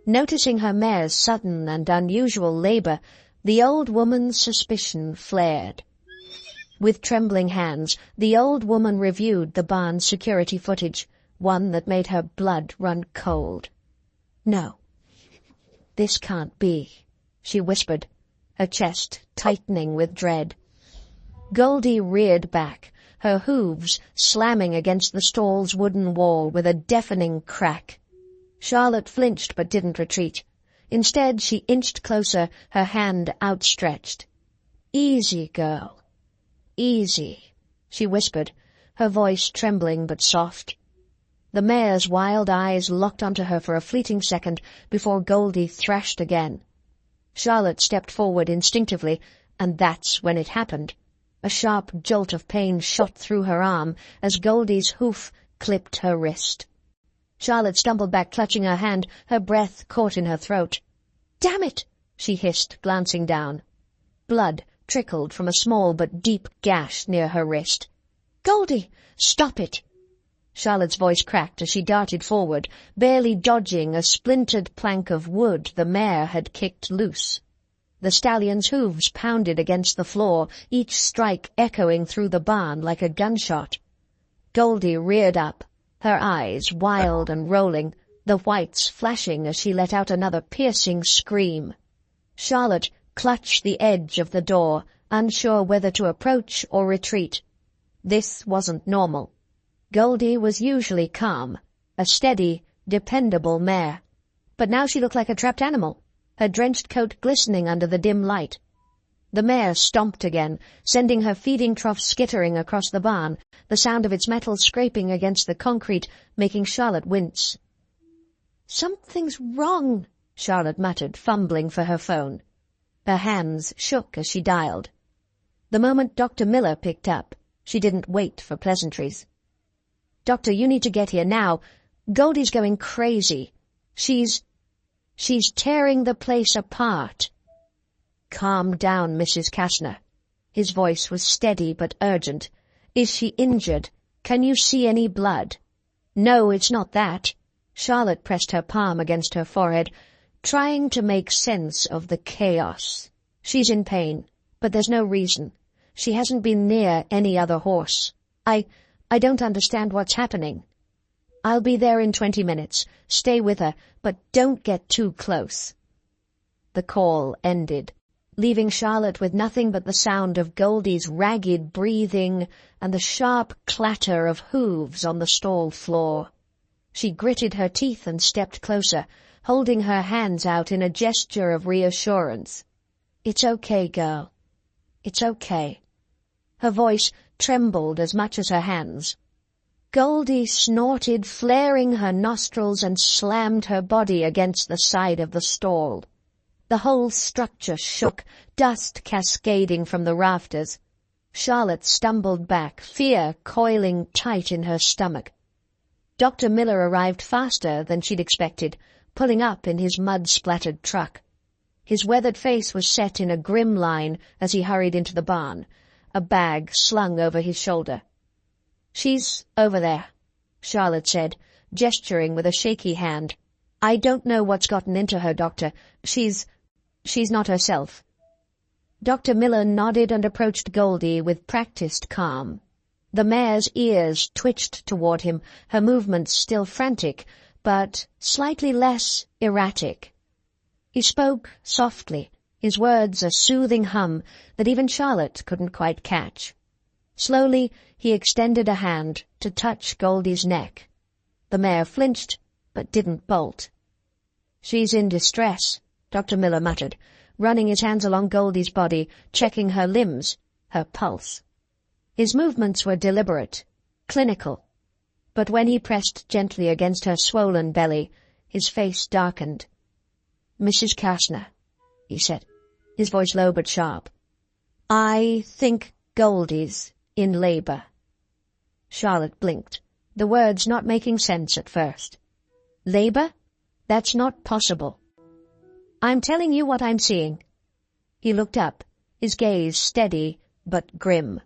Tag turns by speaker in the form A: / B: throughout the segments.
A: Noticing her mare's sudden and unusual labour, the old woman's suspicion flared. With trembling hands, the old woman reviewed the barn's security footage, one that made her blood run cold. "No, this can't be," she whispered, her chest tightening with dread. Goldie reared back, her hooves slamming against the stall's wooden wall with a deafening crack. Charlotte flinched but didn't retreat. Instead, she inched closer, her hand outstretched. "Easy, girl. Easy," she whispered, her voice trembling but soft. The mare's wild eyes locked onto her for a fleeting second before Goldie thrashed again. Charlotte stepped forward instinctively, and that's when it happened. A sharp jolt of pain shot through her arm as Goldie's hoof clipped her wrist. Charlotte stumbled back, clutching her hand, her breath caught in her throat. "Damn it!" she hissed, glancing down. Blood trickled from a small but deep gash near her wrist. "Goldie, stop it!" Charlotte's voice cracked as she darted forward, barely dodging a splintered plank of wood the mare had kicked loose. The stallion's hooves pounded against the floor, each strike echoing through the barn like a gunshot. Goldie reared up, her eyes wild and rolling, the whites flashing as she let out another piercing scream. Charlotte clutched the edge of the door, unsure whether to approach or retreat. This wasn't normal. Goldie was usually calm, a steady, dependable mare. But now she looked like a trapped animal, her drenched coat glistening under the dim light. The mare stomped again, sending her feeding trough skittering across the barn, the sound of its metal scraping against the concrete making Charlotte wince. "Something's wrong," Charlotte muttered, fumbling for her phone. Her hands shook as she dialed. The moment Dr. Miller picked up, she didn't wait for pleasantries. "Doctor, you need to get here now. Goldie's going crazy. She's tearing the place apart." "Calm down, Mrs. Kastner." His voice was steady but urgent. "Is she injured? Can you see any blood?" "No, it's not that." Charlotte pressed her palm against her forehead, trying to make sense of the chaos. "She's in pain, but there's no reason. She hasn't been near any other horse. I don't understand what's happening." "I'll be there in 20 minutes. Stay with her, but don't get too close." The call ended, leaving Charlotte with nothing but the sound of Goldie's ragged breathing and the sharp clatter of hooves on the stall floor. She gritted her teeth and stepped closer, holding her hands out in a gesture of reassurance. "It's okay, girl. It's okay." Her voice trembled as much as her hands. Goldie snorted, flaring her nostrils, and slammed her body against the side of the stall. The whole structure shook, dust cascading from the rafters. Charlotte stumbled back, fear coiling tight in her stomach. Dr. Miller arrived faster than she'd expected, pulling up in his mud-splattered truck. His weathered face was set in a grim line as he hurried into the barn, a bag slung over his shoulder. "She's over there," Charlotte said, gesturing with a shaky hand. "I don't know what's gotten into her, Doctor. She's not herself." Dr. Miller nodded and approached Goldie with practiced calm. The mare's ears twitched toward him, her movements still frantic, but slightly less erratic. He spoke softly, his words a soothing hum that even Charlotte couldn't quite catch. Slowly, he extended a hand to touch Goldie's neck. The mare flinched, but didn't bolt. "She's in distress," Dr. Miller muttered, running his hands along Goldie's body, checking her limbs, her pulse. His movements were deliberate, clinical, but when he pressed gently against her swollen belly, his face darkened. "Mrs. Kastner," he said, his voice low but sharp, "I think Goldie's in labor." Charlotte blinked, the words not making sense at first. "Labor? That's not possible." "I'm telling you what I'm seeing." He looked up, his gaze steady but grim.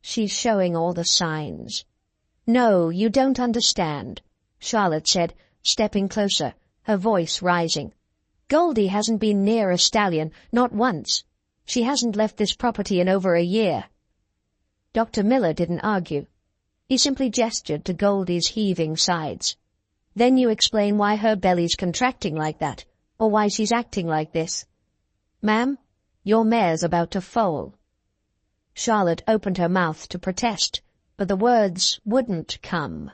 A: "She's showing all the signs." "No, you don't understand," Charlotte said, stepping closer, her voice rising. "Goldie hasn't been near a stallion, not once. She hasn't left this property in over a year." Dr. Miller didn't argue. He simply gestured to Goldie's heaving sides. "Then you explain why her belly's contracting like that, or why she's acting like this. Ma'am, your mare's about to foal." Charlotte opened her mouth to protest, but the words wouldn't come.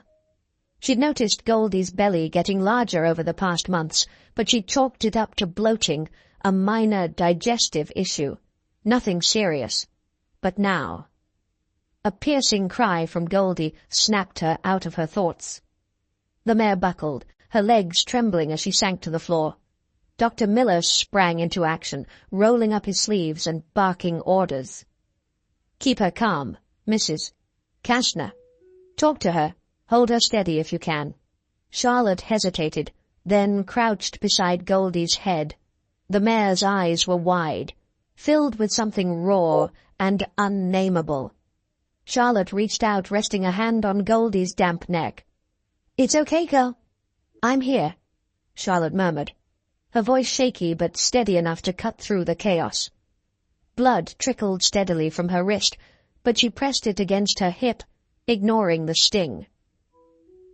A: She'd noticed Goldie's belly getting larger over the past months, but she chalked it up to bloating, a minor digestive issue. Nothing serious. But now... A piercing cry from Goldie snapped her out of her thoughts. The mare buckled, her legs trembling as she sank to the floor. Dr. Miller sprang into action, rolling up his sleeves and barking orders. "Keep her calm, Mrs. Kastner. Talk to her. Hold her steady if you can." Charlotte hesitated, then crouched beside Goldie's head. The mare's eyes were wide, filled with something raw and unnameable. Charlotte reached out, resting a hand on Goldie's damp neck. "It's okay, girl. I'm here," Charlotte murmured, her voice shaky but steady enough to cut through the chaos. Blood trickled steadily from her wrist, but she pressed it against her hip, ignoring the sting.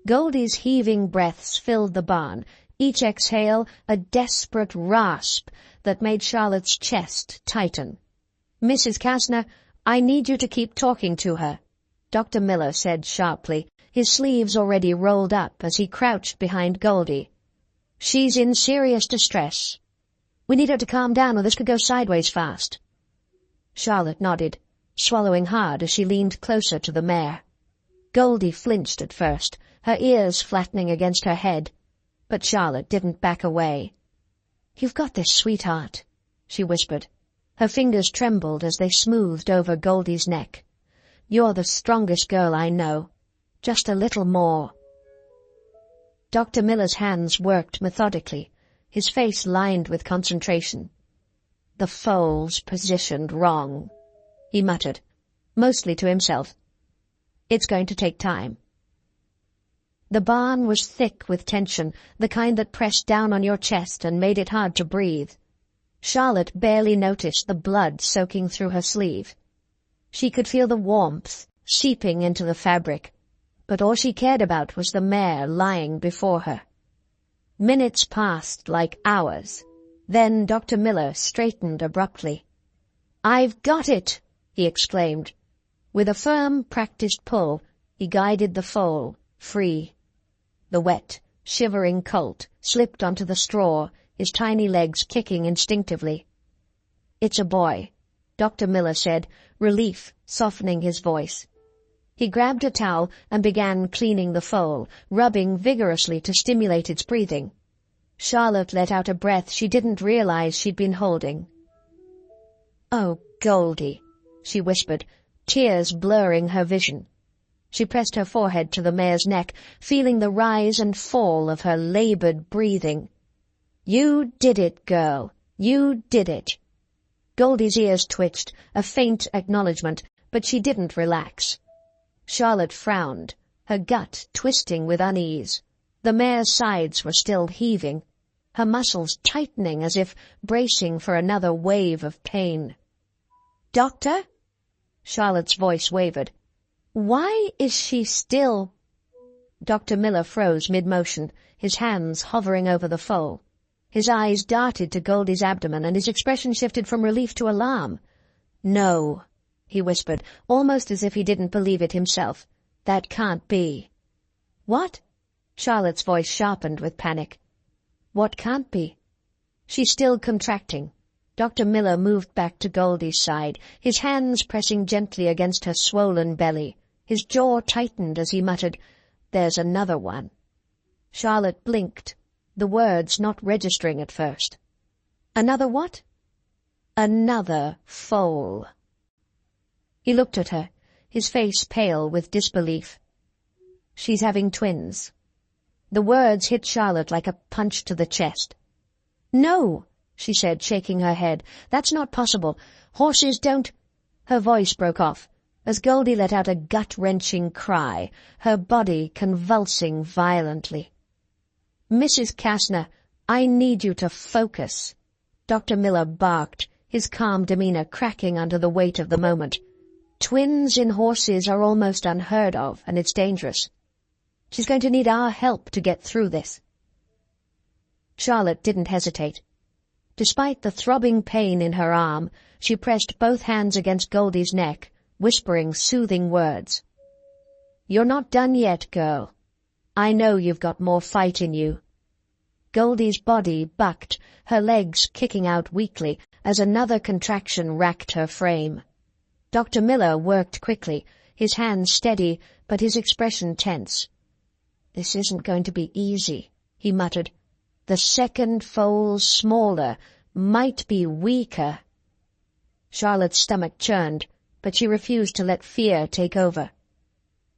A: Goldie's heaving breaths filled the barn, each exhale a desperate rasp that made Charlotte's chest tighten. "Mrs. Kastner, I need you to keep talking to her," Dr. Miller said sharply, his sleeves already rolled up as he crouched behind Goldie. "She's in serious distress. We need her to calm down or this could go sideways fast." Charlotte nodded, swallowing hard as she leaned closer to the mare. Goldie flinched at first, her ears flattening against her head, but Charlotte didn't back away. "You've got this, sweetheart," she whispered. Her fingers trembled as they smoothed over Goldie's neck. "You're the strongest girl I know. Just a little more." Dr. Miller's hands worked methodically, his face lined with concentration. "The foal's positioned wrong," he muttered, mostly to himself. "It's going to take time." The barn was thick with tension, the kind that pressed down on your chest and made it hard to breathe. Charlotte barely noticed the blood soaking through her sleeve. She could feel the warmth seeping into the fabric, but all she cared about was the mare lying before her. Minutes passed like hours. Then Dr. Miller straightened abruptly. "I've got it!" he exclaimed. With a firm, practiced pull, he guided the foal free. The wet, shivering colt slipped onto the straw, his tiny legs kicking instinctively. "It's a boy," Dr. Miller said, relief softening his voice. He grabbed a towel and began cleaning the foal, rubbing vigorously to stimulate its breathing. Charlotte let out a breath she didn't realize she'd been holding. "Oh, Goldie," she whispered, tears blurring her vision. She pressed her forehead to the mare's neck, feeling the rise and fall of her labored breathing. "You did it, girl. You did it." Goldie's ears twitched, a faint acknowledgement, but she didn't relax. Charlotte frowned, her gut twisting with unease. The mare's sides were still heaving, her muscles tightening as if bracing for another wave of pain. "Doctor?" Charlotte's voice wavered. "Why is she still—" Dr. Miller froze mid-motion, his hands hovering over the foal. His eyes darted to Goldie's abdomen, and his expression shifted from relief to alarm. "No," he whispered, almost as if he didn't believe it himself. "That can't be." "What?" Charlotte's voice sharpened with panic. "What can't be?" "She's still contracting." Dr. Miller moved back to Goldie's side, his hands pressing gently against her swollen belly. His jaw tightened as he muttered, "There's another one." Charlotte blinked, the words not registering at first. "Another what?" "Another foal." He looked at her, his face pale with disbelief. "She's having twins." The words hit Charlotte like a punch to the chest. "No," she said, shaking her head. "That's not possible. Horses don't—" Her voice broke off as Goldie let out a gut-wrenching cry, her body convulsing violently. "Mrs. Kastner, I need you to focus. Dr. Miller barked, his calm demeanor cracking under the weight of the moment. Twins in horses are almost unheard of, and it's dangerous. She's going to need our help to get through this. Charlotte didn't hesitate. Despite the throbbing pain in her arm, she pressed both hands against Goldie's neck, whispering soothing words. You're not done yet, girl. I know you've got more fight in you. Goldie's body bucked, her legs kicking out weakly as another contraction racked her frame. Dr. Miller worked quickly, his hands steady, but his expression tense. This isn't going to be easy, he muttered. The second foal's smaller, might be weaker. Charlotte's stomach churned, but she refused to let fear take over.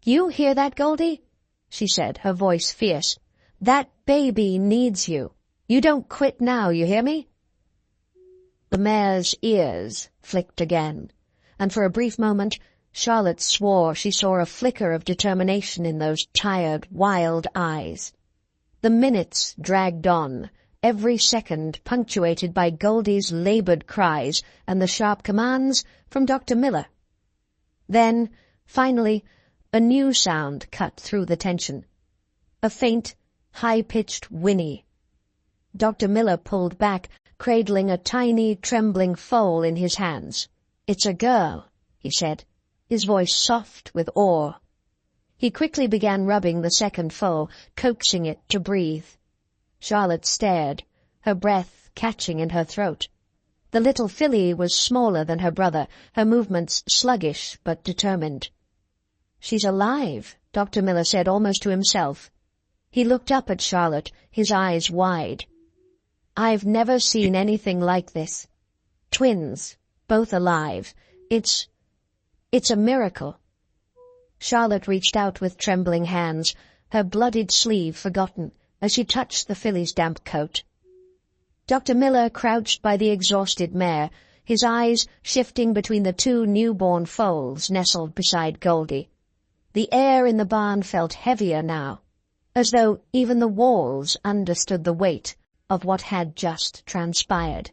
A: You hear that, Goldie? She said, her voice fierce. That baby needs you. You don't quit now, you hear me? The mare's ears flicked again, and for a brief moment Charlotte swore she saw a flicker of determination in those tired, wild eyes. The minutes dragged on, every second punctuated by Goldie's labored cries and the sharp commands from Dr. Miller. Then, finally, a new sound cut through the tension. A faint, high-pitched whinny. Dr. Miller pulled back, cradling a tiny, trembling foal in his hands. It's a girl, he said, his voice soft with awe. He quickly began rubbing the second foal, coaxing it to breathe. Charlotte stared, her breath catching in her throat. The little filly was smaller than her brother, her movements sluggish but determined. She's alive, Dr. Miller said almost to himself. He looked up at Charlotte, his eyes wide. I've never seen anything like this. Twins, both alive. It's a miracle. Charlotte reached out with trembling hands, her bloodied sleeve forgotten, as she touched the filly's damp coat. Dr. Miller crouched by the exhausted mare, his eyes shifting between the two newborn foals nestled beside Goldie. The air in the barn felt heavier now, as though even the walls understood the weight of what had just transpired.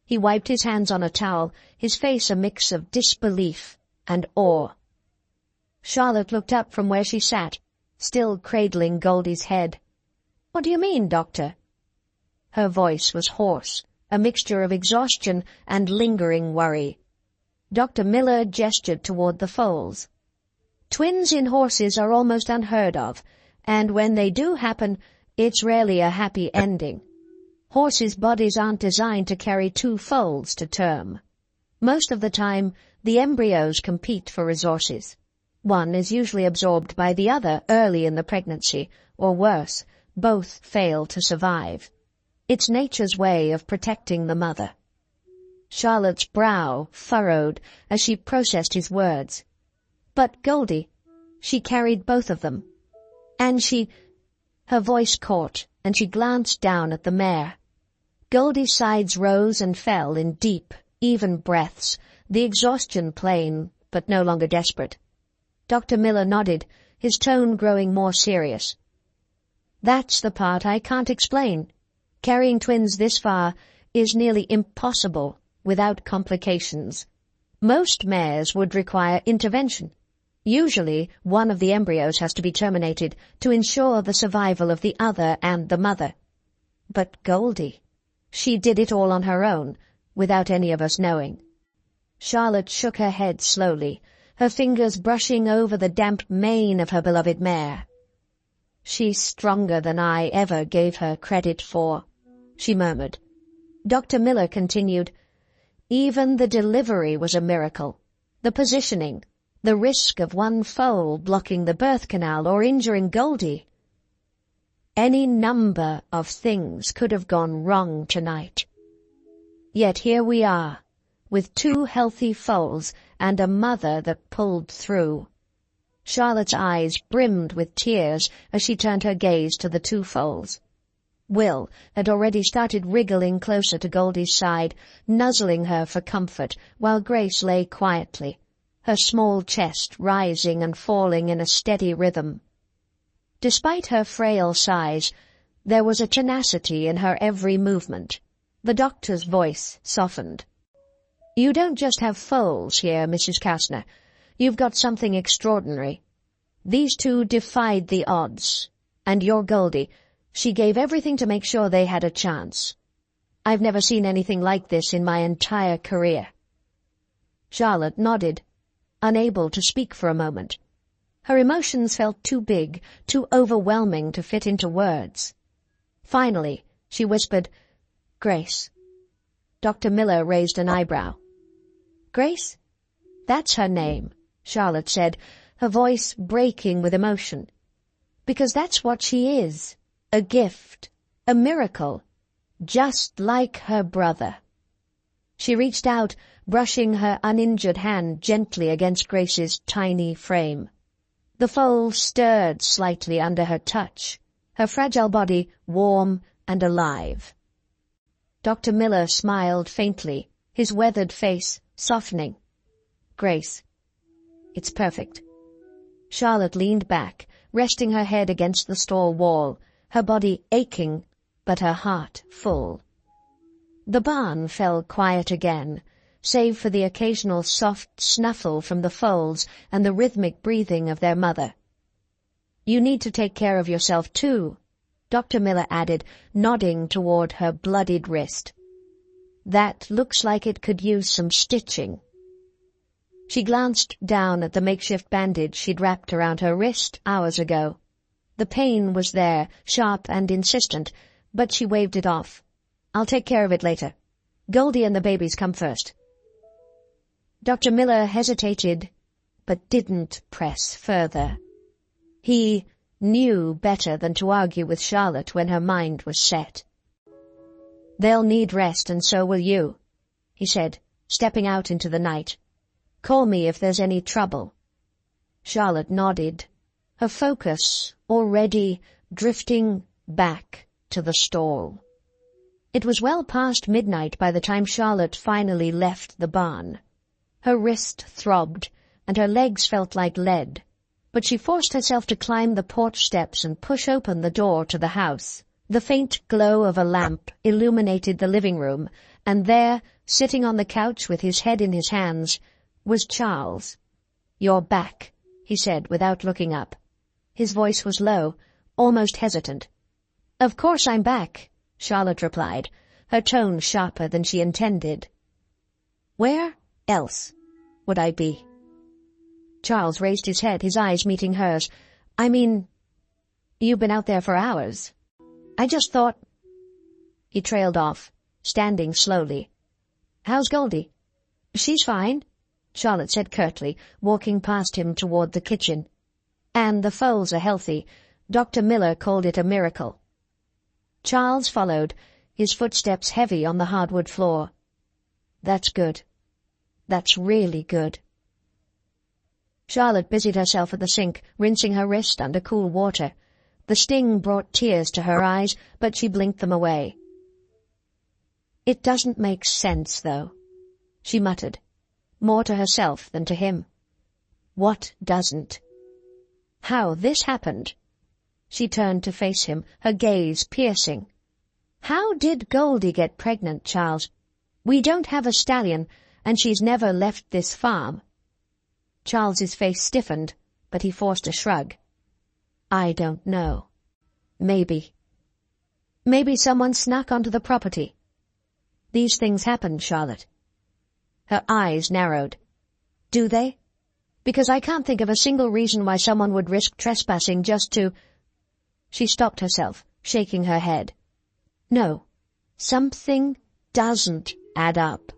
A: He wiped his hands on a towel, his face a mix of disbelief and awe. Charlotte looked up from where she sat, still cradling Goldie's head. What do you mean, Doctor? Her voice was hoarse, a mixture of exhaustion and lingering worry. Dr. Miller gestured toward the foals. Twins in horses are almost unheard of, and when they do happen, it's rarely a happy ending. Horses' bodies aren't designed to carry two foals to term. Most of the time, the embryos compete for resources. One is usually absorbed by the other early in the pregnancy, or worse, both fail to survive. It's nature's way of protecting the mother. Charlotte's brow furrowed as she processed his words. But Goldie, she carried both of them. And her voice caught, and she glanced down at the mare. Goldie's sides rose and fell in deep, even breaths, the exhaustion plain, but no longer desperate. Dr. Miller nodded, his tone growing more serious. That's the part I can't explain. Carrying twins this far is nearly impossible without complications. Most mares would require intervention. Usually, one of the embryos has to be terminated to ensure the survival of the other and the mother. But Goldie, she did it all on her own, without any of us knowing. Charlotte shook her head slowly, her fingers brushing over the damp mane of her beloved mare. She's stronger than I ever gave her credit for, she murmured. Dr. Miller continued, Even the delivery was a miracle. The positioning, the risk of one foal blocking the birth canal or injuring Goldie. Any number of things could have gone wrong tonight. Yet here we are, with two healthy foals and a mother that pulled through. Charlotte's eyes brimmed with tears as she turned her gaze to the two foals. Will had already started wriggling closer to Goldie's side, nuzzling her for comfort, while Grace lay quietly, her small chest rising and falling in a steady rhythm. Despite her frail size, There was a tenacity in her every movement. The doctor's voice softened. "You don't just have foals here, Mrs. Kastner. You've got something extraordinary. These two defied the odds. And your Goldie, she gave everything to make sure they had a chance. I've never seen anything like this in my entire career." Charlotte nodded, unable to speak for a moment. Her emotions felt too big, too overwhelming to fit into words. Finally, she whispered, "Grace." Dr. Miller raised an eyebrow. "Grace? That's her name," Charlotte said, her voice breaking with emotion. "Because that's what she is. A gift. A miracle. Just like her brother." She reached out, brushing her uninjured hand gently against Grace's tiny frame. The foal stirred slightly under her touch, her fragile body warm and alive. Dr. Miller smiled faintly, his weathered face softening. "Grace, it's perfect." Charlotte leaned back, resting her head against the stall wall, her body aching, but her heart full. The barn fell quiet again, save for the occasional soft snuffle from the foals and the rhythmic breathing of their mother. "You need to take care of yourself, too," Dr. Miller added, nodding toward her bloodied wrist. "That looks like it could use some stitching." She glanced down at the makeshift bandage she'd wrapped around her wrist hours ago. The pain was there, sharp and insistent, but she waved it off. "I'll take care of it later. Goldie and the babies come first." Dr. Miller hesitated, but didn't press further. He knew better than to argue with Charlotte when her mind was set. "They'll need rest, and so will you," he said, stepping out into the night. "Call me if there's any trouble." Charlotte nodded, her focus already drifting back to the stall. It was well past midnight by the time Charlotte finally left the barn. Her wrist throbbed, and her legs felt like lead, but she forced herself to climb the porch steps and push open the door to the house. The faint glow of a lamp illuminated the living room, and there, sitting on the couch with his head in his hands, was Charles. "You're back," he said without looking up. His voice was low, almost hesitant. "Of course I'm back," Charlotte replied, her tone sharper than she intended. "Where else would I be?" Charles raised his head, his eyes meeting hers. "I mean, you've been out there for hours. I just thought—" He trailed off, standing slowly. "How's Goldie?" "She's fine," Charlotte said curtly, walking past him toward the kitchen. "And the foals are healthy. Dr. Miller called it a miracle." Charles followed, his footsteps heavy on the hardwood floor. "That's good. That's really good." Charlotte busied herself at the sink, rinsing her wrist under cool water. The sting brought tears to her eyes, but she blinked them away. "It doesn't make sense, though," she muttered, more to herself than to him. "What doesn't?" "How this happened?" She turned to face him, her gaze piercing. "How did Goldie get pregnant, Charles? We don't have a stallion, and she's never left this farm." Charles's face stiffened, but he forced a shrug. "I don't know. Maybe. Maybe someone snuck onto the property. These things happen, Charlotte." Her eyes narrowed. "Do they? Because I can't think of a single reason why someone would risk trespassing just to—" She stopped herself, shaking her head. "No, something doesn't add up."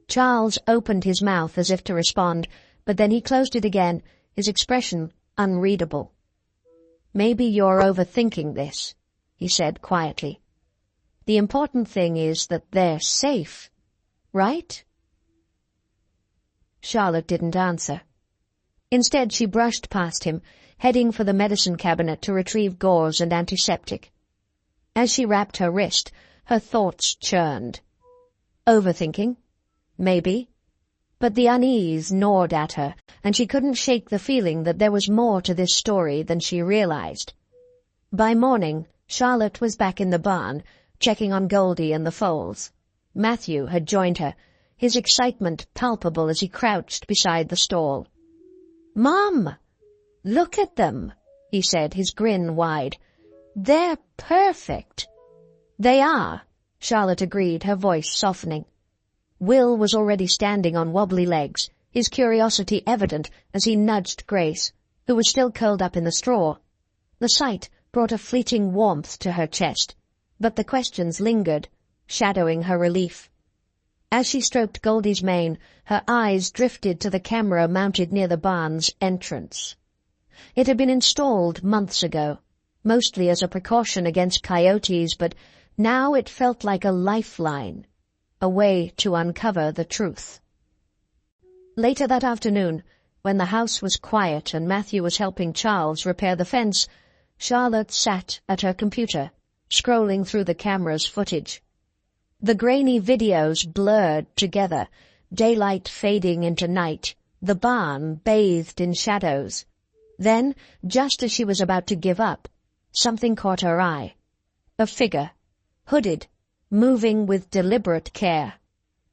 A: Charles opened his mouth as if to respond, but then he closed it again, his expression unreadable. "Maybe you're overthinking this," he said quietly. "The important thing is that they're safe, right?" Charlotte didn't answer. Instead, she brushed past him, heading for the medicine cabinet to retrieve gauze and antiseptic. As she wrapped her wrist, her thoughts churned. Overthinking? Maybe. But the unease gnawed at her, and she couldn't shake the feeling that there was more to this story than she realized. By morning, Charlotte was back in the barn, checking on Goldie and the foals. Matthew had joined her, his excitement palpable as he crouched beside the stall. "Mom, look at them," he said, his grin wide. "They're perfect." "They are," Charlotte agreed, her voice softening. Will was already standing on wobbly legs, his curiosity evident as he nudged Grace, who was still curled up in the straw. The sight brought a fleeting warmth to her chest, but the questions lingered, shadowing her relief. As she stroked Goldie's mane, her eyes drifted to the camera mounted near the barn's entrance. It had been installed months ago, mostly as a precaution against coyotes, but now it felt like a lifeline, a way to uncover the truth. Later that afternoon, when the house was quiet and Matthew was helping Charles repair the fence, Charlotte sat at her computer, scrolling through the camera's footage. The grainy videos blurred together, daylight fading into night, the barn bathed in shadows. Then, just as she was about to give up, something caught her eye. A figure, hooded, moving with deliberate care.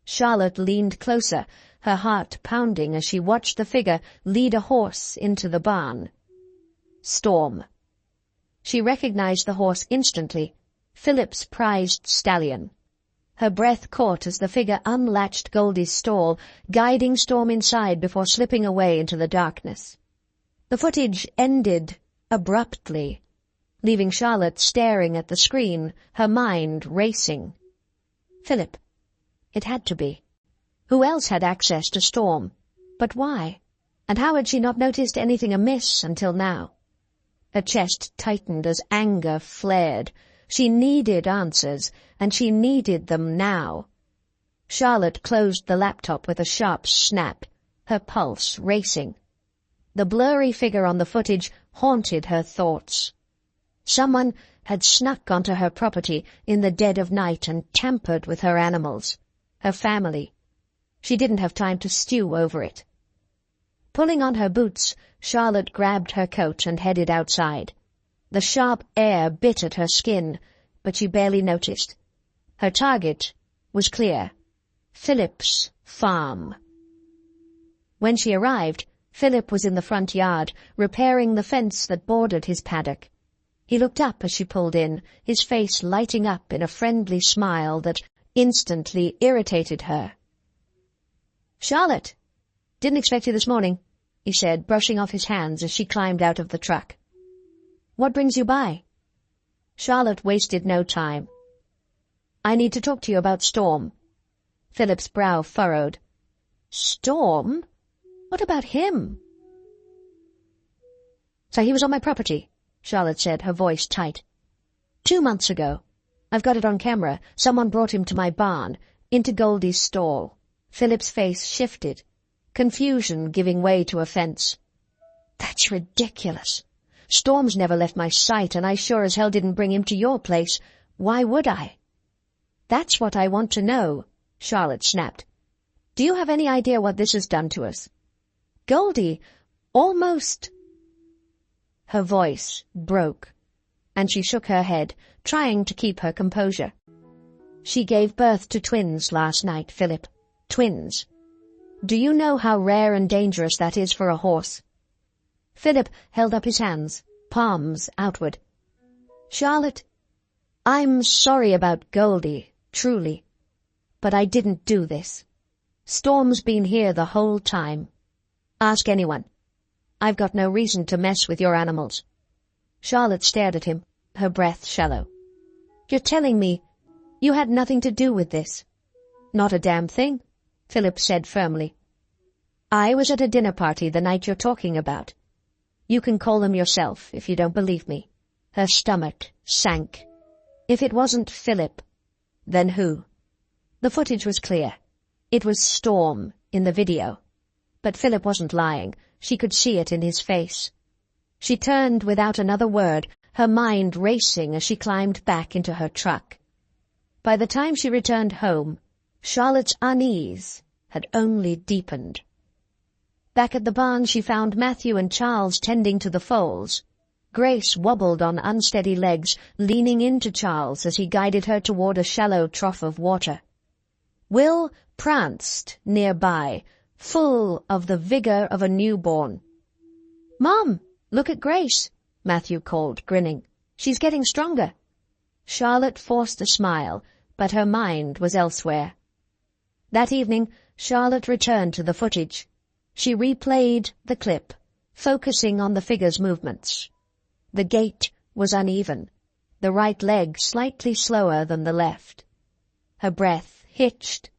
A: Charlotte leaned closer, her heart pounding as she watched the figure lead a horse into the barn. Storm. She recognized the horse instantly, Philip's prized stallion. Her breath caught as the figure unlatched Goldie's stall, guiding Storm inside before slipping away into the darkness. The footage ended abruptly, leaving Charlotte staring at the screen, her mind racing. Philip. It had to be. Who else had access to Storm? But why? And how had she not noticed anything amiss until now? Her chest tightened as anger flared. She needed answers, and she needed them now. Charlotte closed the laptop with a sharp snap, her pulse racing. The blurry figure on the footage haunted her thoughts. Someone had snuck onto her property in the dead of night and tampered with her animals, her family. She didn't have time to stew over it. Pulling on her boots, Charlotte grabbed her coat and headed outside. The sharp air bit at her skin, but she barely noticed. Her target was clear. Philip's farm. When she arrived, Philip was in the front yard, repairing the fence that bordered his paddock. He looked up as she pulled in, his face lighting up in a friendly smile that instantly irritated her. "Charlotte! Didn't expect you this morning," he said, brushing off his hands as she climbed out of the truck. "What brings you by?" Charlotte wasted no time. "I need to talk to you about Storm." Philip's brow furrowed. "Storm? What about him?" "So he was on my property," Charlotte said, her voice tight. 2 months ago. I've got it on camera. Someone brought him to my barn, into Goldie's stall." Philip's face shifted, confusion giving way to offense. "That's ridiculous. Storm's never left my sight, and I sure as hell didn't bring him to your place. Why would I?" "That's what I want to know," Charlotte snapped. "Do you have any idea what this has done to us? Goldie almost—" Her voice broke, and she shook her head, trying to keep her composure. "She gave birth to twins last night, Philip. Twins. Do you know how rare and dangerous that is for a horse?" Philip held up his hands, palms outward. "Charlotte, I'm sorry about Goldie, truly. But I didn't do this. Storm's been here the whole time. Ask anyone. I've got no reason to mess with your animals." Charlotte stared at him, her breath shallow. "You're telling me you had nothing to do with this?" "Not a damn thing," Philip said firmly. "I was at a dinner party the night you're talking about. You can call them yourself if you don't believe me." Her stomach sank. If it wasn't Philip, then who? The footage was clear. It was Storm in the video. But Philip wasn't lying. She could see it in his face. She turned without another word, her mind racing as she climbed back into her truck. By the time she returned home, Charlotte's unease had only deepened. Back at the barn she found Matthew and Charles tending to the foals. Grace wobbled on unsteady legs, leaning into Charles as he guided her toward a shallow trough of water. Will pranced nearby, full of the vigor of a newborn. "Mom, look at Grace," Matthew called, grinning. "She's getting stronger." Charlotte forced a smile, but her mind was elsewhere. That evening, Charlotte returned to the footage. She replayed the clip, focusing on the figure's movements. The gait was uneven, the right leg slightly slower than the left. Her breath hitched.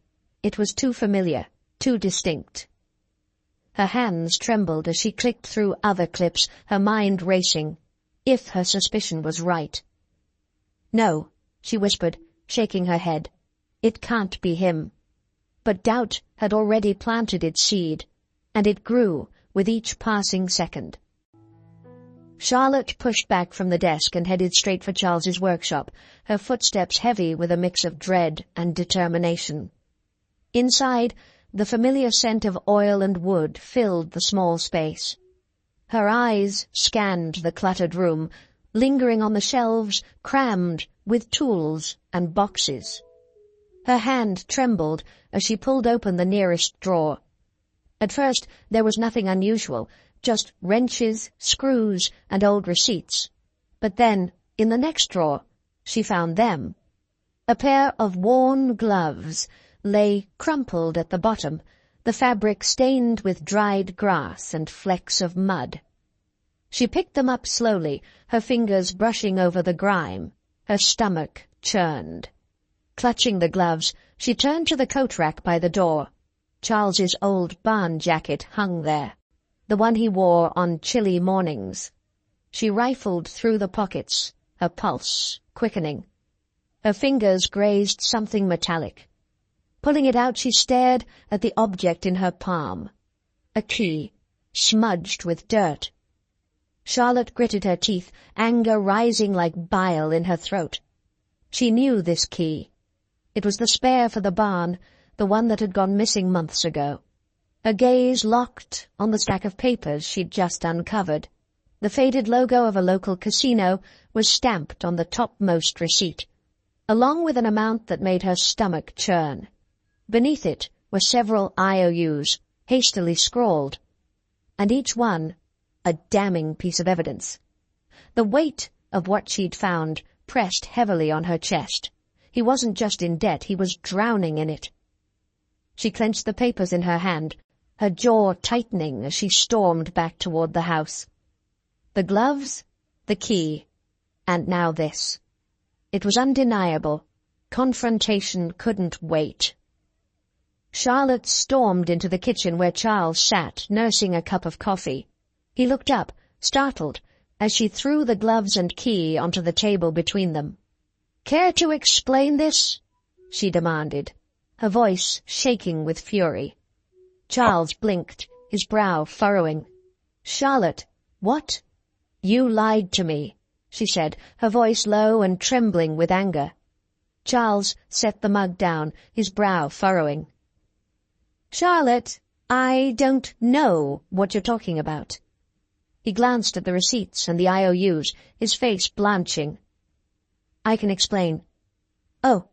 A: It was too familiar, too distinct. Her hands trembled as she clicked through other clips, her mind racing. If her suspicion was right. "No," she whispered, shaking her head. "It can't be him." But doubt had already planted its seed, and it grew with each passing second. Charlotte pushed back from the desk and headed straight for Charles's workshop, her footsteps heavy with a mix of dread and determination. Inside, the familiar scent of oil and wood filled the small space. Her eyes scanned the cluttered room, lingering on the shelves crammed with tools and boxes. Her hand trembled as she pulled open the nearest drawer. At first, there was nothing unusual, just wrenches, screws, and old receipts. But then, in the next drawer, she found them. A pair of worn gloves lay crumpled at the bottom, the fabric stained with dried grass and flecks of mud. She picked them up slowly, her fingers brushing over the grime. Her stomach churned. Clutching the gloves, she turned to the coat rack by the door. Charles's old barn jacket hung there, the one he wore on chilly mornings. She rifled through the pockets, her pulse quickening. Her fingers grazed something metallic. Pulling it out, she stared at the object in her palm. A key, smudged with dirt. Charlotte gritted her teeth, anger rising like bile in her throat. She knew this key. It was the spare for the barn, the one that had gone missing months ago. Her gaze locked on the stack of papers she'd just uncovered. The faded logo of a local casino was stamped on the topmost receipt, along with an amount that made her stomach churn. Beneath it were several IOUs, hastily scrawled, and each one a damning piece of evidence. The weight of what she'd found pressed heavily on her chest. He wasn't just in debt, he was drowning in it. She clenched the papers in her hand, her jaw tightening as she stormed back toward the house. The gloves, the key, and now this. It was undeniable. Confrontation couldn't wait. Charlotte stormed into the kitchen where Charles sat, nursing a cup of coffee. He looked up, startled, as she threw the gloves and key onto the table between them. "Care to explain this?" she demanded, her voice shaking with fury. Charles blinked, his brow furrowing. "Charlotte, what?" "You lied to me," she said, her voice low and trembling with anger. Charles set the mug down, his brow furrowing. "Charlotte, I don't know what you're talking about." He glanced at the receipts and the IOUs, his face blanching. "I can explain." "Oh,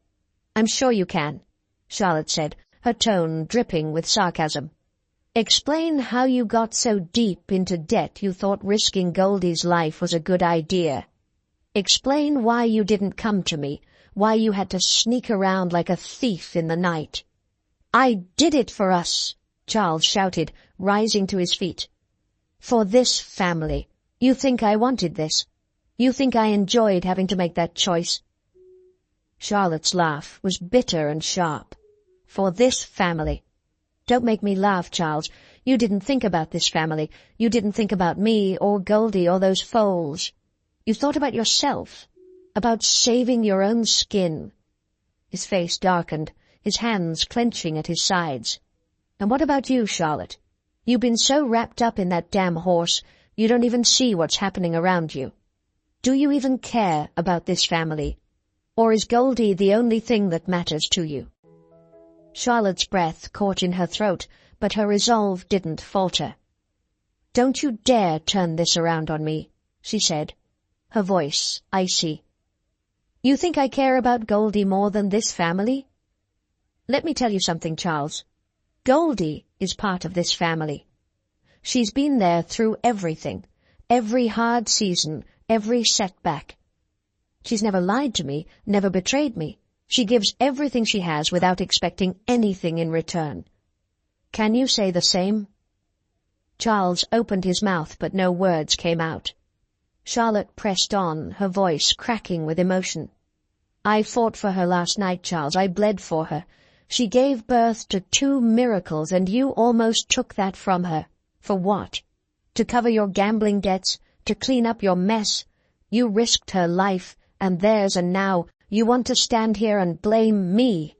A: I'm sure you can," Charlotte said, her tone dripping with sarcasm. "Explain how you got so deep into debt you thought risking Goldie's life was a good idea. Explain why you didn't come to me, why you had to sneak around like a thief in the night." "I did it for us," Charles shouted, rising to his feet. "For this family. You think I wanted this? You think I enjoyed having to make that choice?" Charlotte's laugh was bitter and sharp. "For this family. Don't make me laugh, Charles. You didn't think about this family. You didn't think about me or Goldie or those foals. You thought about yourself, about saving your own skin." His face darkened, his hands clenching at his sides. "And what about you, Charlotte? You've been so wrapped up in that damn horse, you don't even see what's happening around you. Do you even care about this family? Or is Goldie the only thing that matters to you?" Charlotte's breath caught in her throat, but her resolve didn't falter. "Don't you dare turn this around on me," she said, her voice icy. You think I care about Goldie more than this family? Let me tell you something, Charles. Goldie is part of this family. She's been there through everything, every hard season, every setback. She's never lied to me, never betrayed me. She gives everything she has without expecting anything in return. Can you say the same? Charles opened his mouth, but no words came out. Charlotte pressed on, her voice cracking with emotion. I fought for her last night, Charles. I bled for her. She gave birth to 2 miracles, and you almost took that from her. For what? To cover your gambling debts? To clean up your mess? You risked her life and theirs, and now you want to stand here and blame me.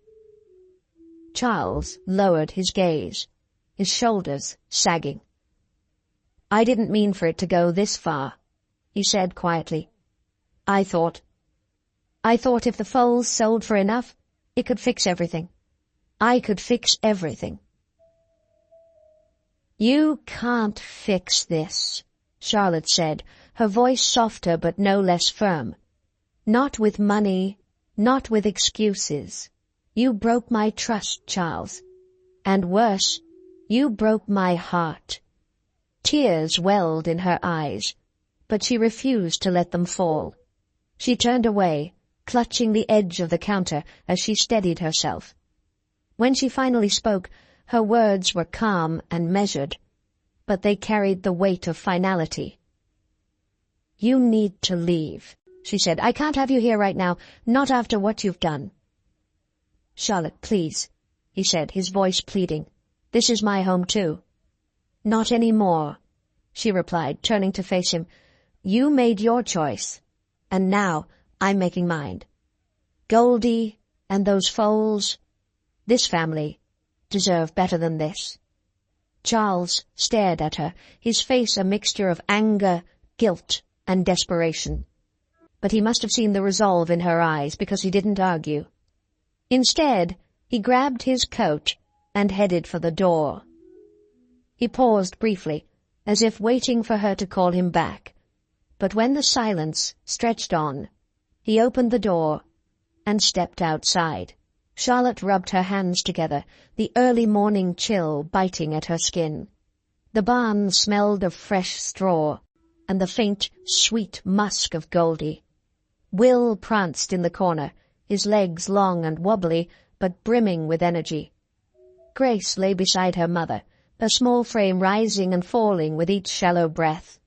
A: Charles lowered his gaze, his shoulders sagging. I didn't mean for it to go this far, he said quietly. I thought if the foals sold for enough, it could fix everything. I could fix everything. You can't fix this, Charlotte said, her voice softer but no less firm. Not with money, not with excuses. You broke my trust, Charles. And worse, you broke my heart. Tears welled in her eyes, but she refused to let them fall. She turned away, clutching the edge of the counter as she steadied herself. When she finally spoke, her words were calm and measured, but they carried the weight of finality. You need to leave, she said. I can't have you here right now, not after what you've done. Charlotte, please, he said, his voice pleading. This is my home too. Not any more, she replied, turning to face him. You made your choice, and now I'm making mine. Goldie and those foals, this family, deserve better than this. Charles stared at her, his face a mixture of anger, guilt, and desperation. But he must have seen the resolve in her eyes, because he didn't argue. Instead, he grabbed his coat and headed for the door. He paused briefly, as if waiting for her to call him back. But when the silence stretched on, he opened the door and stepped outside. Charlotte rubbed her hands together, the early morning chill biting at her skin. The barn smelled of fresh straw, and the faint, sweet musk of Goldie. Will pranced in the corner, his legs long and wobbly, but brimming with energy. Grace lay beside her mother, her small frame rising and falling with each shallow breath.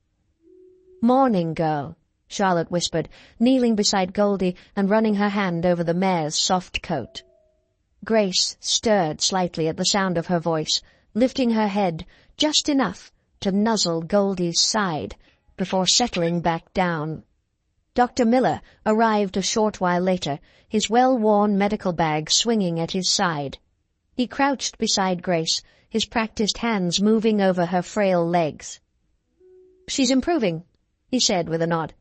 A: Morning, girl, Charlotte whispered, kneeling beside Goldie and running her hand over the mare's soft coat. Grace stirred slightly at the sound of her voice, lifting her head just enough to nuzzle Goldie's side before settling back down. Dr. Miller arrived a short while later, his well-worn medical bag swinging at his side. He crouched beside Grace, his practiced hands moving over her frail legs. She's improving, he said with a nod.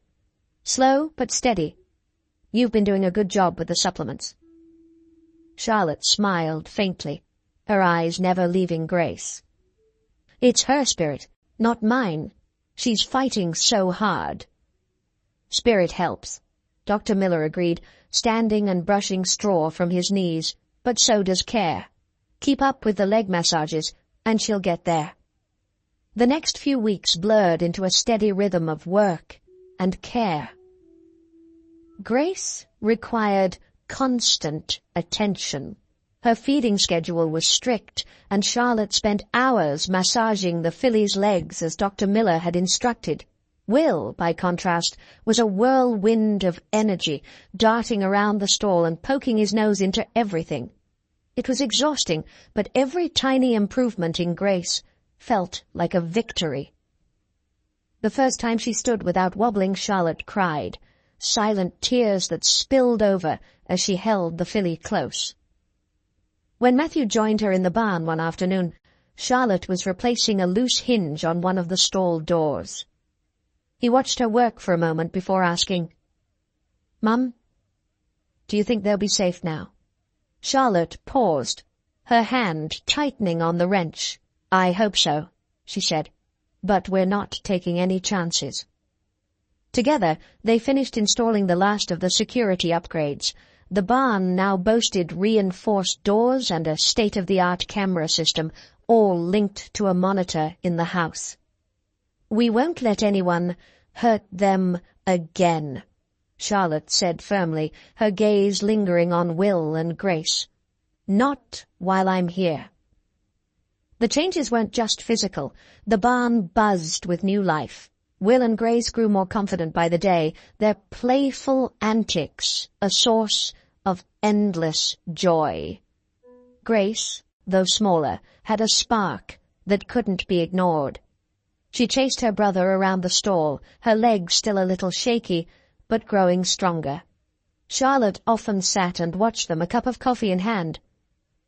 A: Slow but steady. You've been doing a good job with the supplements. Charlotte smiled faintly, her eyes never leaving Grace. It's her spirit, not mine. She's fighting so hard. Spirit helps, Dr. Miller agreed, standing and brushing straw from his knees, but so does care. Keep up with the leg massages, and she'll get there. The next few weeks blurred into a steady rhythm of work and care. Grace required constant attention. Her feeding schedule was strict, and Charlotte spent hours massaging the filly's legs as Dr. Miller had instructed. Will, by contrast, was a whirlwind of energy, darting around the stall and poking his nose into everything. It was exhausting, but every tiny improvement in Grace felt like a victory. The first time she stood without wobbling, Charlotte cried, silent tears that spilled over as she held the filly close. When Matthew joined her in the barn one afternoon, Charlotte was replacing a loose hinge on one of the stall doors. He watched her work for a moment before asking, Mum, do you think they'll be safe now? Charlotte paused, her hand tightening on the wrench. I hope so, she said, but we're not taking any chances. Together, they finished installing the last of the security upgrades. The barn now boasted reinforced doors and a state-of-the-art camera system, all linked to a monitor in the house. "We won't let anyone hurt them again," Charlotte said firmly, her gaze lingering on Will and Grace. "Not while I'm here." The changes weren't just physical. The barn buzzed with new life. Will and Grace grew more confident by the day, their playful antics a source of endless joy. Grace, though smaller, had a spark that couldn't be ignored. She chased her brother around the stall, her legs still a little shaky, but growing stronger. Charlotte often sat and watched them, a cup of coffee in hand.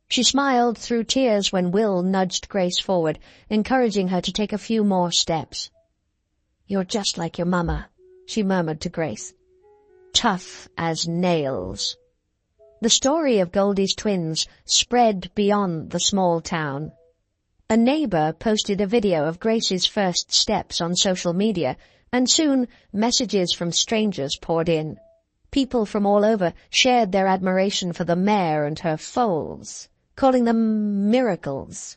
A: She smiled through tears when Will nudged Grace forward, encouraging her to take a few more steps. "You're just like your mama," she murmured to Grace. "Tough as nails." The story of Goldie's twins spread beyond the small town. A neighbor posted a video of Grace's first steps on social media, and soon messages from strangers poured in. People from all over shared their admiration for the mare and her foals, calling them miracles.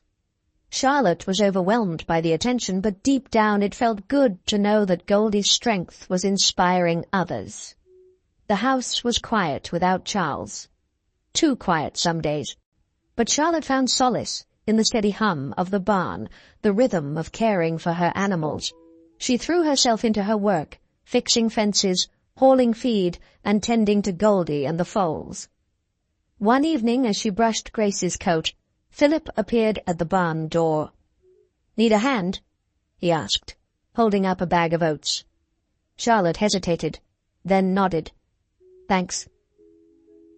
A: Charlotte was overwhelmed by the attention, but deep down it felt good to know that Goldie's strength was inspiring others. The house was quiet without Charles. Too quiet some days. But Charlotte found solace in the steady hum of the barn, the rhythm of caring for her animals. She threw herself into her work, fixing fences, hauling feed, and tending to Goldie and the foals. One evening, as she brushed Grace's coat, Philip appeared at the barn door. "Need a hand?" he asked, holding up a bag of oats. Charlotte hesitated, then nodded. "Thanks."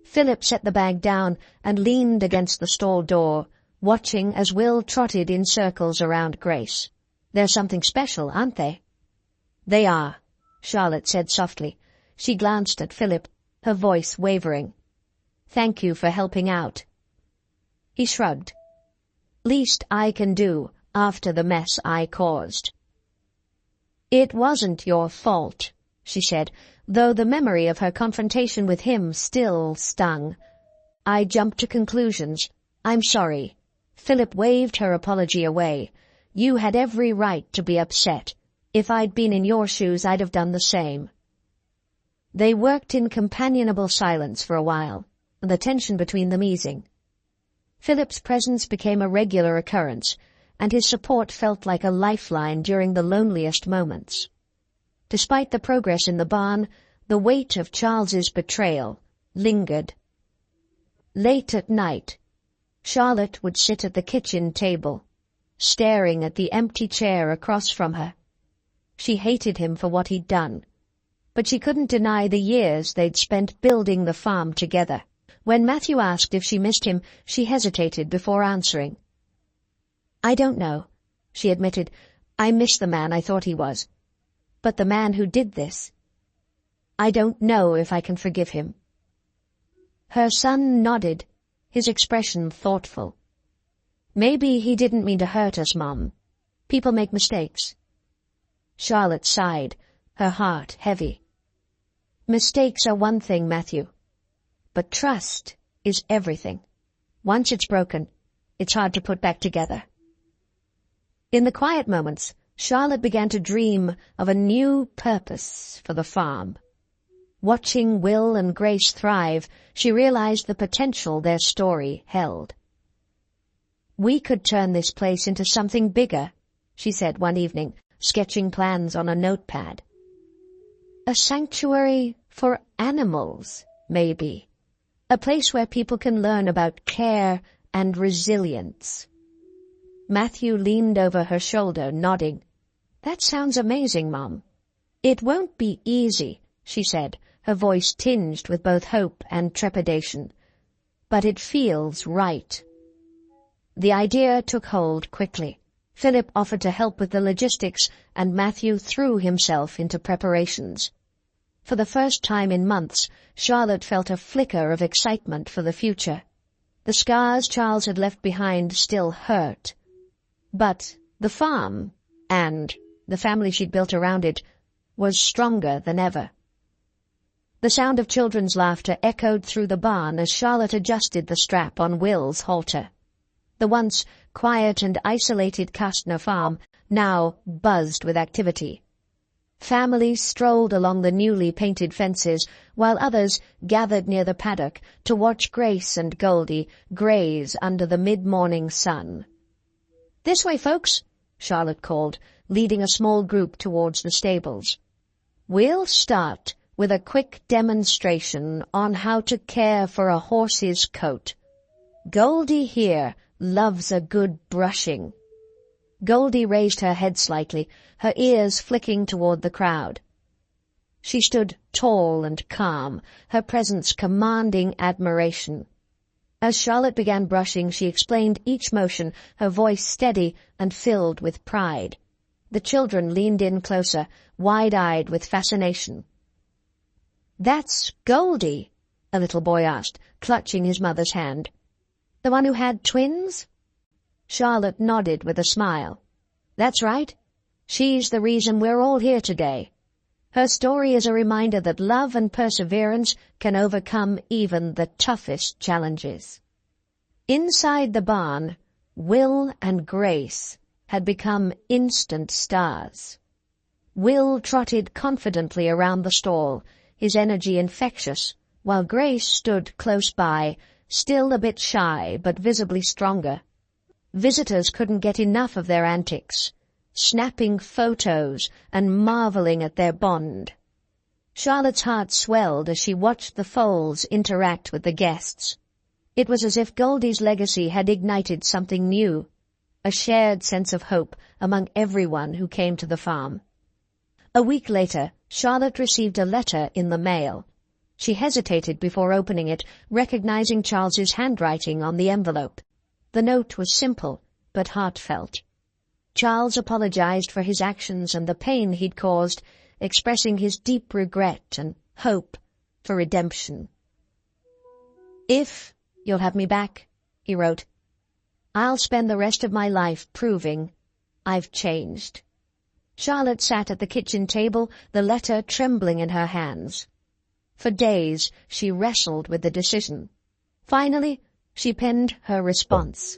A: Philip set the bag down and leaned against the stall door, watching as Will trotted in circles around Grace. "They're something special, aren't they?" "They are," Charlotte said softly. She glanced at Philip, her voice wavering. "Thank you for helping out." He shrugged. "Least I can do after the mess I caused." "It wasn't your fault," she said, though the memory of her confrontation with him still stung. "I jumped to conclusions. I'm sorry." Philip waved her apology away. "You had every right to be upset. If I'd been in your shoes, I'd have done the same." They worked in companionable silence for a while, the tension between them easing. Philip's presence became a regular occurrence, and his support felt like a lifeline during the loneliest moments. Despite the progress in the barn, the weight of Charles's betrayal lingered. Late at night, Charlotte would sit at the kitchen table, staring at the empty chair across from her. She hated him for what he'd done, but she couldn't deny the years they'd spent building the farm together. When Matthew asked if she missed him, she hesitated before answering. "I don't know," she admitted. "I miss the man I thought he was. But the man who did this, I don't know if I can forgive him." Her son nodded, his expression thoughtful. "Maybe he didn't mean to hurt us, Mom. People make mistakes." Charlotte sighed, her heart heavy. "Mistakes are one thing, Matthew. But trust is everything. Once it's broken, it's hard to put back together." In the quiet moments, Charlotte began to dream of a new purpose for the farm. Watching Will and Grace thrive, she realized the potential their story held. "We could turn this place into something bigger," she said one evening, sketching plans on a notepad. "A sanctuary for animals, maybe. A place where people can learn about care and resilience." Matthew leaned over her shoulder, nodding. "That sounds amazing, Mom." "It won't be easy," she said, her voice tinged with both hope and trepidation. "But it feels right." The idea took hold quickly. Philip offered to help with the logistics, and Matthew threw himself into preparations. For the first time in months, Charlotte felt a flicker of excitement for the future. The scars Charles had left behind still hurt. But the farm, and the family she'd built around it, was stronger than ever. The sound of children's laughter echoed through the barn as Charlotte adjusted the strap on Will's halter. The once quiet and isolated Kastner farm now buzzed with activity. Families strolled along the newly painted fences, while others gathered near the paddock to watch Grace and Goldie graze under the mid-morning sun. "This way, folks," Charlotte called, leading a small group towards the stables. "We'll start with a quick demonstration on how to care for a horse's coat. Goldie here loves a good brushing." Goldie raised her head slightly, her ears flicking toward the crowd. She stood tall and calm, her presence commanding admiration. As Charlotte began brushing, she explained each motion, her voice steady and filled with pride. The children leaned in closer, wide-eyed with fascination. "That's Goldie?" a little boy asked, clutching his mother's hand. "The one who had twins?" Charlotte nodded with a smile. "That's right. She's the reason we're all here today. Her story is a reminder that love and perseverance can overcome even the toughest challenges." Inside the barn, Will and Grace had become instant stars. Will trotted confidently around the stall, his energy infectious, while Grace stood close by, still a bit shy but visibly stronger. Visitors couldn't get enough of their antics, snapping photos and marveling at their bond. Charlotte's heart swelled as she watched the foals interact with the guests. It was as if Goldie's legacy had ignited something new, a shared sense of hope among everyone who came to the farm. A week later, Charlotte received a letter in the mail. She hesitated before opening it, recognizing Charles's handwriting on the envelope. The note was simple, but heartfelt. Charles apologized for his actions and the pain he'd caused, expressing his deep regret and hope for redemption. "If you'll have me back," he wrote, "I'll spend the rest of my life proving I've changed." Charlotte sat at the kitchen table, the letter trembling in her hands. For days she wrestled with the decision. Finally, she penned her response.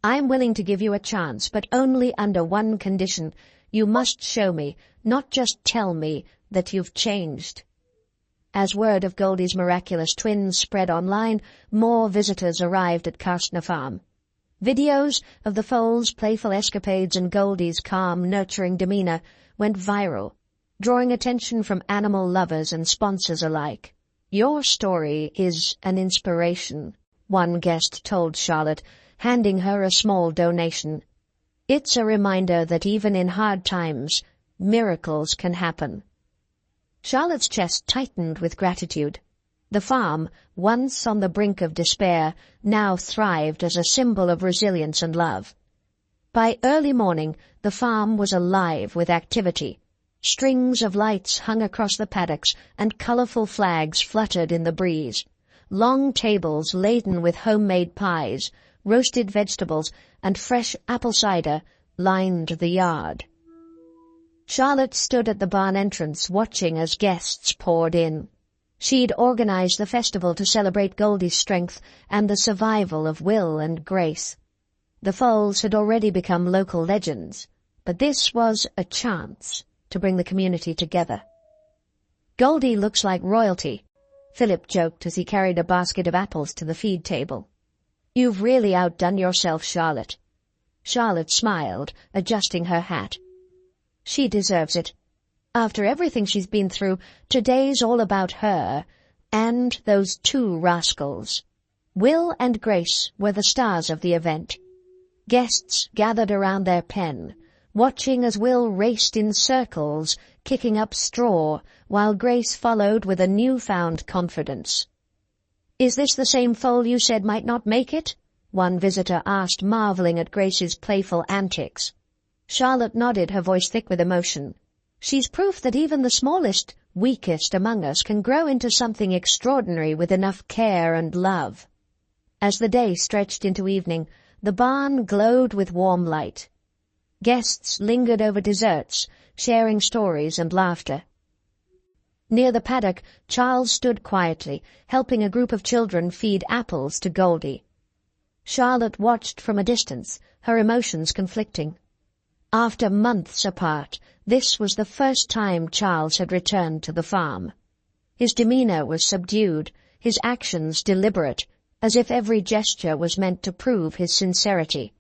A: "I'm willing to give you a chance, but only under one condition. You must show me, not just tell me, that you've changed." As word of Goldie's miraculous twins spread online, more visitors arrived at Kastner Farm. Videos of the foals' playful escapades and Goldie's calm, nurturing demeanor went viral, drawing attention from animal lovers and sponsors alike. "Your story is an inspiration," one guest told Charlotte, handing her a small donation. "It's a reminder that even in hard times, miracles can happen." Charlotte's chest tightened with gratitude. The farm, once on the brink of despair, now thrived as a symbol of resilience and love. By early morning, the farm was alive with activity. Strings of lights hung across the paddocks, and colorful flags fluttered in the breeze. Long tables laden with homemade pies, roasted vegetables, and fresh apple cider lined the yard. Charlotte stood at the barn entrance, watching as guests poured in. She'd organized the festival to celebrate Goldie's strength and the survival of Will and Grace. The foals had already become local legends, but this was a chance to bring the community together. "Goldie looks like royalty," Philip joked as he carried a basket of apples to the feed table. "You've really outdone yourself, Charlotte." Charlotte smiled, adjusting her hat. "She deserves it. After everything she's been through, today's all about her and those two rascals." Will and Grace were the stars of the event. Guests gathered around their pen, watching as Will raced in circles, kicking up straw, while Grace followed with a newfound confidence. "Is this the same foal you said might not make it?" one visitor asked, marveling at Grace's playful antics. Charlotte nodded, her voice thick with emotion. "She's proof that even the smallest, weakest among us can grow into something extraordinary with enough care and love." As the day stretched into evening, the barn glowed with warm light. Guests lingered over desserts, sharing stories and laughter. Near the paddock, Charles stood quietly, helping a group of children feed apples to Goldie. Charlotte watched from a distance, her emotions conflicting. After months apart, this was the first time Charles had returned to the farm. His demeanor was subdued, his actions deliberate, as if every gesture was meant to prove his sincerity.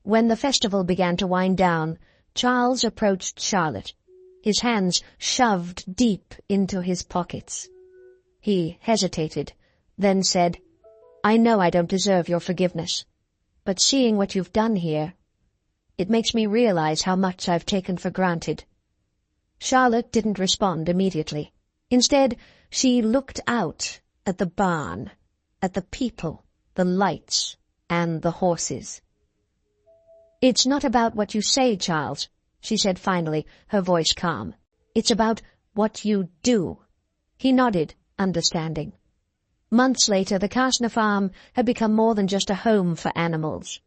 A: When the festival began to wind down, Charles approached Charlotte, his hands shoved deep into his pockets. He hesitated, then said, "I know I don't deserve your forgiveness, but seeing what you've done here, it makes me realize how much I've taken for granted." Charlotte didn't respond immediately. Instead, she looked out at the barn, at the people, the lights, and the horses. "It's not about what you say, Charles," she said finally, her voice calm. "It's about what you do." He nodded, understanding. Months later, the Kastner farm had become more than just a home for animals.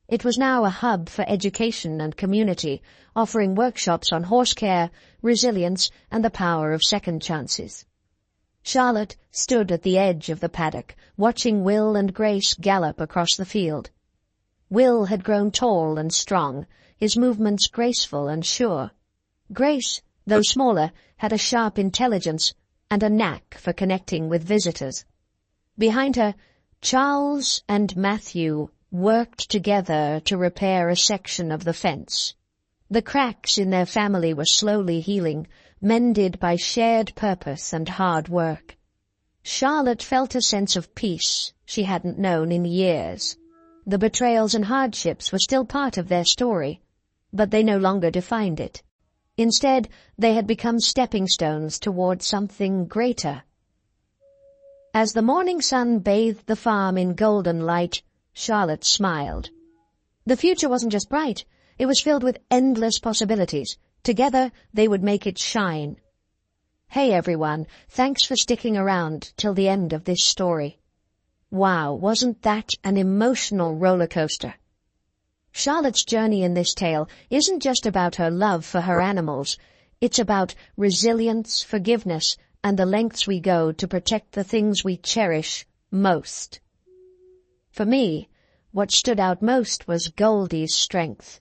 A: It was now a hub for education and community, offering workshops on horse care, resilience, and the power of second chances. Charlotte stood at the edge of the paddock, watching Will and Grace gallop across the field. Will had grown tall and strong, his movements graceful and sure. Grace, though smaller, had a sharp intelligence and a knack for connecting with visitors. Behind her, Charles and Matthew worked together to repair a section of the fence. The cracks in their family were slowly healing, mended by shared purpose and hard work. Charlotte felt a sense of peace she hadn't known in years. The betrayals and hardships were still part of their story, but they no longer defined it. Instead, they had become stepping stones toward something greater. As the morning sun bathed the farm in golden light, Charlotte smiled. The future wasn't just bright, it was filled with endless possibilities. Together, they would make it shine. Hey everyone, thanks for sticking around till the end of this story. Wow, wasn't that an emotional roller coaster? Charlotte's journey in this tale isn't just about her love for her animals. It's about resilience, forgiveness, and the lengths we go to protect the things we cherish most. For me, what stood out most was Goldie's strength.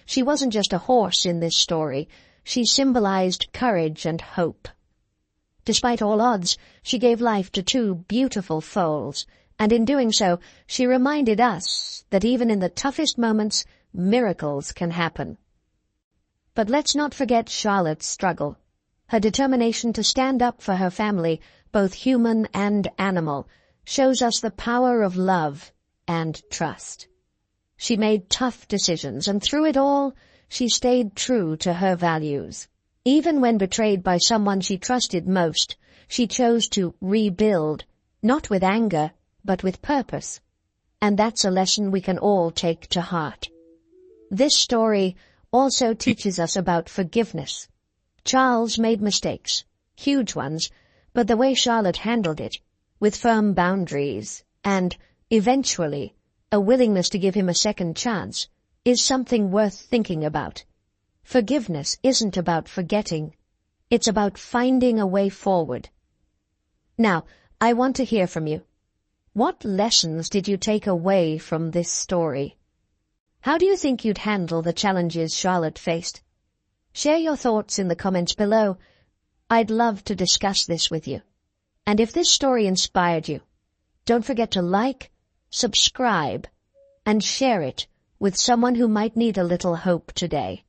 A: She wasn't just a horse in this story. She symbolized courage and hope. Despite all odds, she gave life to two beautiful foals, and in doing so, she reminded us that even in the toughest moments, miracles can happen. But let's not forget Charlotte's struggle. Her determination to stand up for her family, both human and animal, shows us the power of love and trust. She made tough decisions, and through it all, she stayed true to her values. Even when betrayed by someone she trusted most, she chose to rebuild, not with anger, but with purpose. And that's a lesson we can all take to heart. This story also teaches us about forgiveness. Charles made mistakes, huge ones, but the way Charlotte handled it, with firm boundaries, and, eventually, a willingness to give him a second chance, is something worth thinking about. Forgiveness isn't about forgetting. It's about finding a way forward. Now, I want to hear from you. What lessons did you take away from this story? How do you think you'd handle the challenges Charlotte faced? Share your thoughts in the comments below. I'd love to discuss this with you. And if this story inspired you, don't forget to like, subscribe, and share it with someone who might need a little hope today.